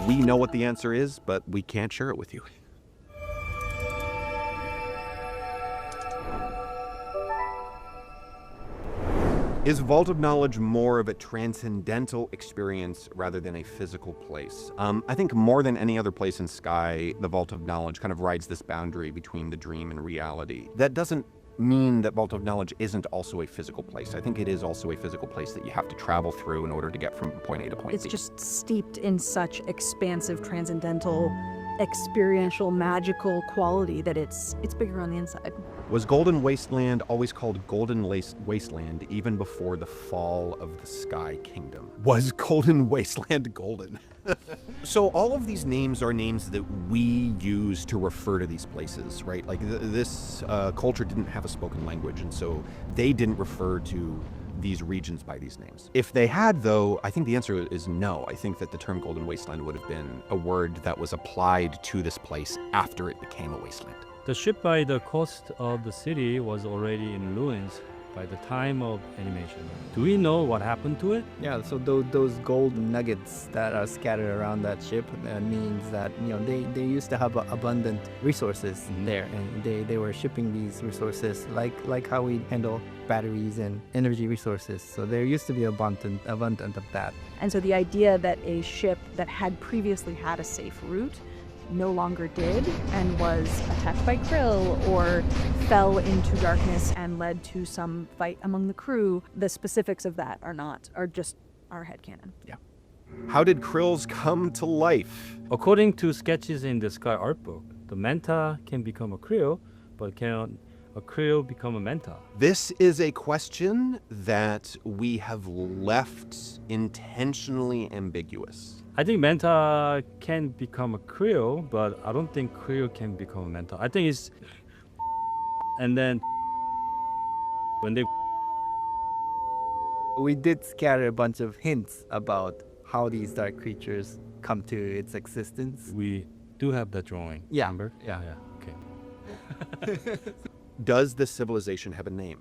We know what the answer is, but we can't share it with you. Is Vault of Knowledge more of a transcendental experience rather than a physical place? I think more than any other place in Sky, the Vault of Knowledge kind of rides this boundary between the dream and reality. That doesn't mean that Vault of Knowledge isn't also a physical place. I think it is also a physical place that you have to travel through in order to get from point A to point B. It's just steeped in such expansive, transcendental, experiential, magical quality that it's bigger on the inside. Was Golden Wasteland always called Golden Wasteland even before the fall of the Sky Kingdom? Was Golden Wasteland golden? So all of these names are names that we use to refer to these places, right? Like this culture didn't have a spoken language, and so they didn't refer to these regions by these names. If they had, though, I think the answer is no. I think that the term Golden Wasteland would have been a word that was applied to this place after it became a wasteland. The ship by the coast of the city was already in ruins by the time of animation. Do we know what happened to it? Yeah, so those gold nuggets that are scattered around that ship means that they used to have abundant resources there, and they were shipping these resources like how we handle batteries and energy resources. So there used to be abundant of that. And so the idea that a ship that had previously had a safe route no longer did and was attacked by krill or fell into darkness and led to some fight among the crew, the specifics of that are just our headcanon. Yeah. How did krills come to life? According to sketches in the Sky art book, the manta can become a krill, but can a krill become a manta? This is a question that we have left intentionally ambiguous. I think manta can become a krill, but I don't think krill can become a manta. I think it's... And then when they... We did scatter a bunch of hints about how these dark creatures come to its existence. We do have that drawing. Yeah. Remember? Yeah. Okay. Does this civilization have a name?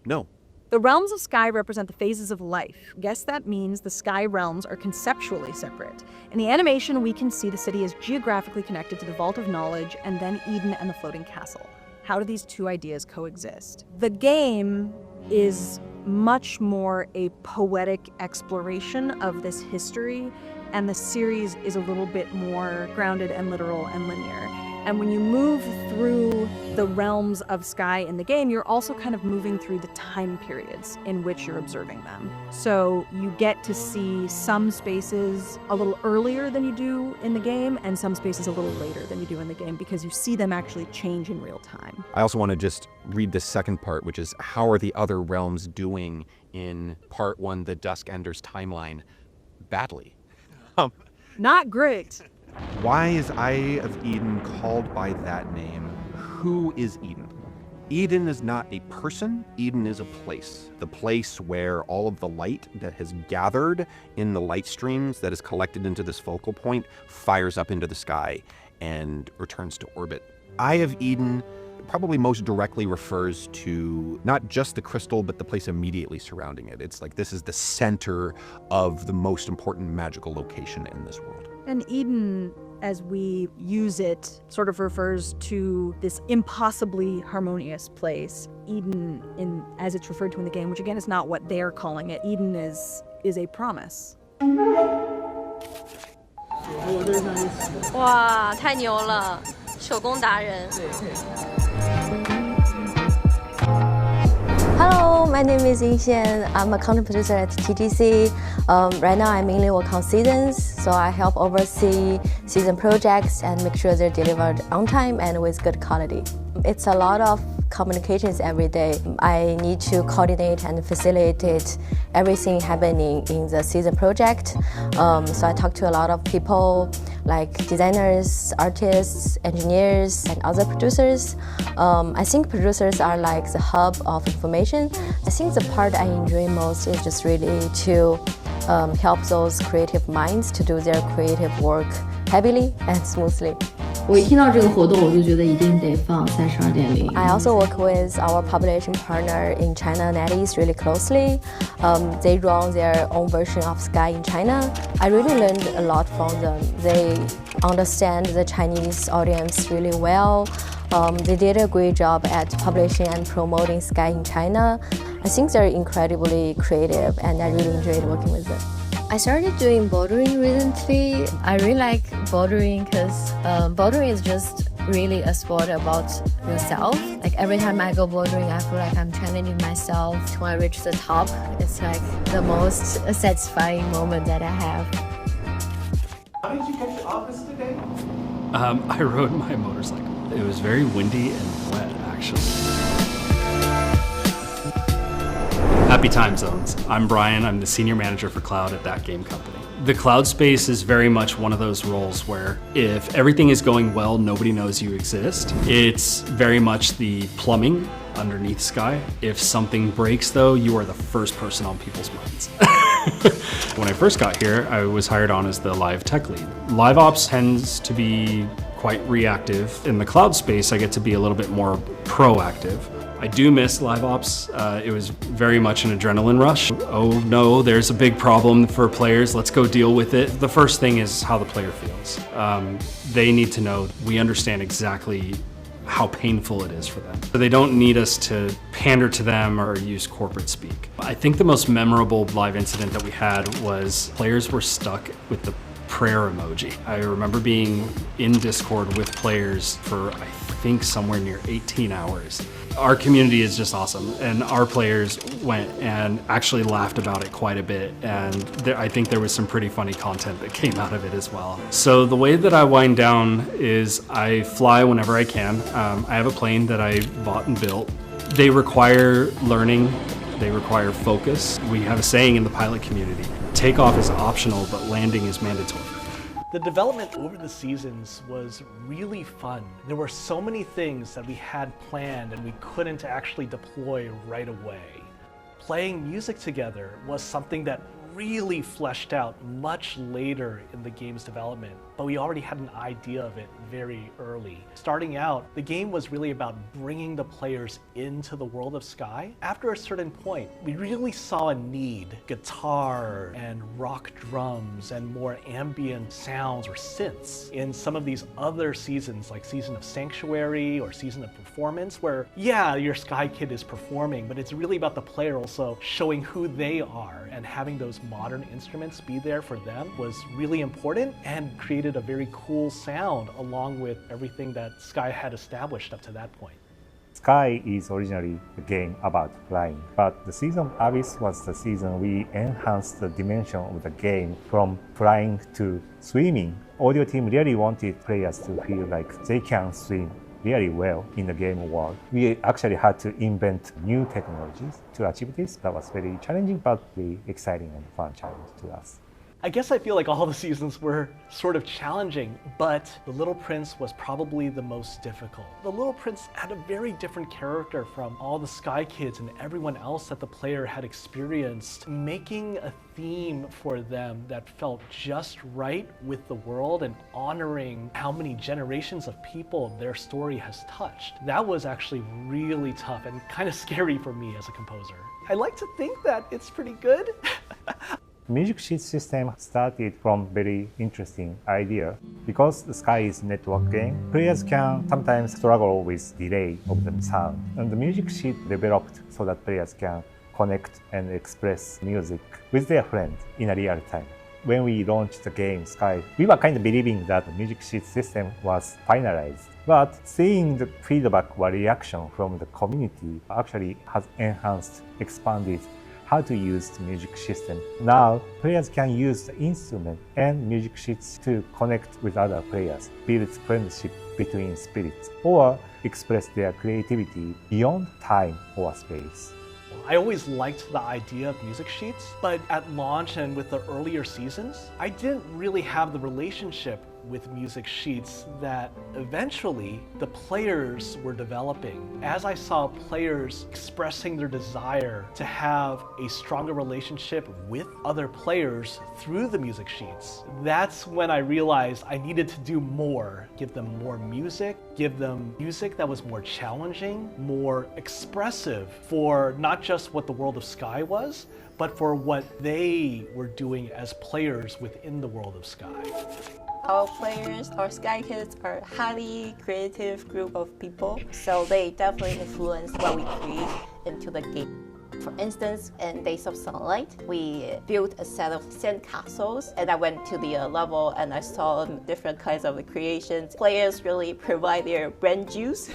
No. The realms of Sky represent the phases of life. Guess that means the Sky realms are conceptually separate. In the animation, we can see the city is geographically connected to the Vault of Knowledge and then Eden and the floating castle. How do these two ideas coexist? The game is much more a poetic exploration of this history, and the series is a little bit more grounded and literal and linear. And when you move through the realms of Sky in the game, you're also kind of moving through the time periods in which you're observing them. So you get to see some spaces a little earlier than you do in the game, and some spaces a little later than you do in the game, because you see them actually change in real time. I also want to just read the second part, which is how are the other realms doing in part 1, the Dusk Enders timeline? Badly. Not great. Why is Eye of Eden called by that name? Who is Eden? Eden is not a person, Eden is a place. The place where all of the light that has gathered in the light streams that is collected into this focal point fires up into the sky and returns to orbit. Eye of Eden probably most directly refers to not just the crystal, but the place immediately surrounding it. It's like this is the center of the most important magical location in this world. And Eden, as we use it, sort of refers to this impossibly harmonious place. Eden, as it's referred to in the game, which again is not what they're calling it. Eden is a promise. 哇，太牛了，手工达人。Hello, my name is Yingxian. I'm a content producer at TGC. Right now, I mainly work on seasons, so I help oversee season projects and make sure they're delivered on time and with good quality. It's a lot of communications every day. I need to coordinate and facilitate everything happening in the season project. So I talk to a lot of people like designers, artists, engineers, and other producers. I think producers are like the hub of information. I think the part I enjoy most is just really to help those creative minds to do their creative work happily and smoothly. 我一听到这个活动，我就觉得一定得放32.0。I also work with our publishing partner in China, NetEase, really closely. They run their own version of Sky in China. I really learned a lot from them. They understand the Chinese audience really well. They did a great job at publishing and promoting Sky in China. I think they're incredibly creative, and I really enjoyed working with them. I started doing bouldering recently. I really like bouldering because bouldering is just really a sport about yourself. Like every time I go bouldering, I feel like I'm challenging myself to when I reach the top. It's like the most satisfying moment that I have. How did you get to office today? I rode my motorcycle. It was very windy and wet, actually. Happy time zones. I'm Brian. I'm the senior manager for cloud at that game company. The cloud space is very much one of those roles where if everything is going well, nobody knows you exist. It's very much the plumbing underneath Sky. If something breaks though, you are the first person on people's minds. When I first got here, I was hired on as the live tech lead. Live ops tends to be quite reactive. In the cloud space, I get to be a little bit more proactive. I do miss live ops. It was very much an adrenaline rush. Oh no, there's a big problem for players. Let's go deal with it. The first thing is how the player feels. They need to know we understand exactly how painful it is for them. So they don't need us to pander to them or use corporate speak. I think the most memorable live incident that we had was players were stuck with the prayer emoji. I remember being in Discord with players for I think somewhere near 18 hours. Our community is just awesome, and our players went and actually laughed about it quite a bit, and I think there was some pretty funny content that came out of it as well. So the way that I wind down is I fly whenever I can. I have a plane that I bought and built. They require learning, they require focus. We have a saying in the pilot community, takeoff is optional, but landing is mandatory. The development over the seasons was really fun. There were so many things that we had planned and we couldn't actually deploy right away. Playing music together was something that really fleshed out much later in the game's development, but we already had an idea of it very early. Starting out, the game was really about bringing the players into the world of Sky. After a certain point, we really saw a need. Guitar and rock drums and more ambient sounds or synths in some of these other seasons, like Season of Sanctuary or Season of Performance, where yeah, your Sky Kid is performing, but it's really about the player also showing who they are, and having those modern instruments be there for them was really important and created a very cool sound along with everything that Sky had established up to that point. Sky is originally a game about flying, but the season of Abyss was the season we enhanced the dimension of the game from flying to swimming. Audio team really wanted players to feel like they can swim really well in the game world. We actually had to invent new technologies to achieve this. That was very challenging, but really exciting and fun challenge to us. I guess I feel like all the seasons were sort of challenging, but The Little Prince was probably the most difficult. The Little Prince had a very different character from all the Sky Kids and everyone else that the player had experienced. Making a theme for them that felt just right with the world and honoring how many generations of people their story has touched. That was actually really tough and kind of scary for me as a composer. I like to think that it's pretty good. Music sheet system started from very interesting idea. Because the Sky is network game, players can sometimes struggle with delay of the sound. And the music sheet developed so that players can connect and express music with their friends in a real time. When we launched the game Sky, we were kind of believing that the music sheet system was finalized. But seeing the feedback or reaction from the community actually has enhanced, expanded how to use the music system. Now, players can use the instrument and music sheets to connect with other players, build friendship between spirits, or express their creativity beyond time or space. I always liked the idea of music sheets, but at launch and with the earlier seasons, I didn't really have the relationship with music sheets that eventually the players were developing. As I saw players expressing their desire to have a stronger relationship with other players through the music sheets, that's when I realized I needed to do more. Give them more music, give them music that was more challenging, more expressive for not just what the world of Sky was, but for what they were doing as players within the world of Sky. Our players, our Sky Kids, are a highly creative group of people, so they definitely influence what we create into the game. For instance, in Days of Sunlight, we built a set of sand castles, and I went to the level and I saw different kinds of creations. Players really provide their brain juice,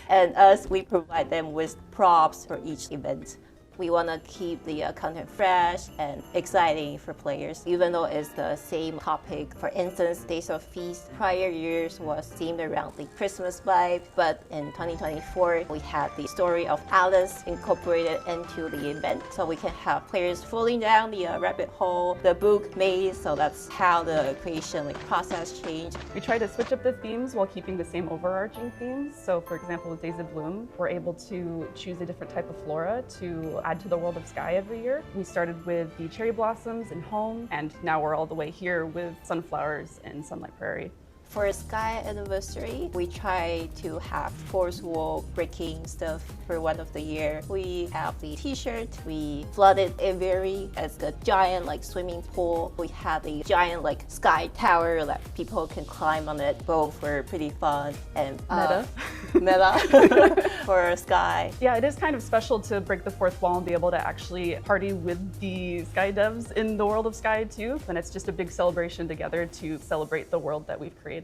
and us, we provide them with props for each event. We want to keep the content fresh and exciting for players, even though it's the same topic. For instance, Days of Feast prior years was themed around the Christmas vibe, but in 2024, we had the story of Alice incorporated into the event, so we can have players falling down the rabbit hole, the book maze, so that's how the creation process changed. We try to switch up the themes while keeping the same overarching themes. So for example, with Days of Bloom, we're able to choose a different type of flora to add to the world of Sky every year. We started with the cherry blossoms in Home, and now we're all the way here with sunflowers in Sunlight Prairie. For Sky Anniversary, we try to have fourth wall breaking stuff for one of the year. We have the t-shirt, we flooded Avery as a giant swimming pool. We had a giant sky tower that people can climb on it. Both were pretty fun and meta for Sky. Yeah, it is kind of special to break the fourth wall and be able to actually party with the Sky devs in the world of Sky too. And it's just a big celebration together to celebrate the world that we've created.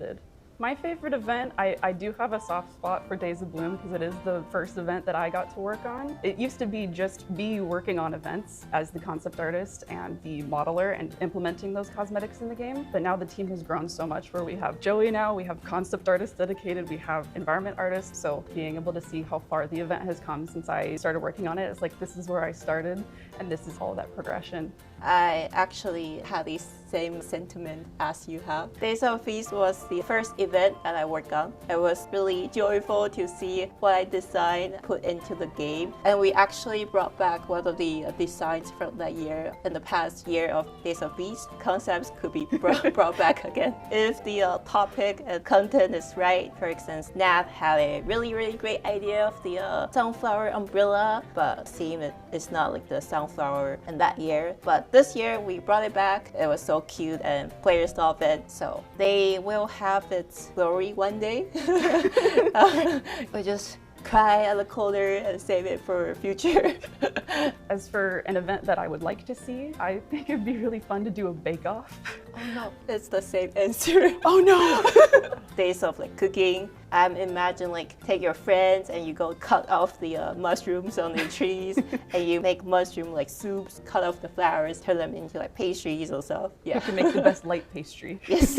My favorite event, I do have a soft spot for Days of Bloom because it is the first event that I got to work on. It used to be just me working on events as the concept artist and the modeler and implementing those cosmetics in the game. But now the team has grown so much where we have Joey now, we have concept artists dedicated, we have environment artists. So being able to see how far the event has come since I started working on it, it's like this is where I started and this is all that progression. I actually had the same sentiment as you have. Days of Feast was the first event that I worked on. It was really joyful to see what I designed put into the game. And we actually brought back one of the designs from that year. In the past year of Days of Feast, concepts could be brought back again. If the topic and content is right, for instance, Nat had a really great idea of the sunflower umbrella, but theme is not like the sunflower in that year. But this year we brought it back. It was so cute and players love it. So they will have its glory one day. We just cry at the corner and save it for future. As for an event that I would like to see, I think it'd be really fun to do a bake-off. Oh no, it's the same answer. Oh no! Days of cooking. Imagine take your friends and you go cut off the mushrooms on the trees and you make mushroom soups, cut off the flowers, turn them into pastries or stuff. Yeah. You can make the best light pastry. Yes.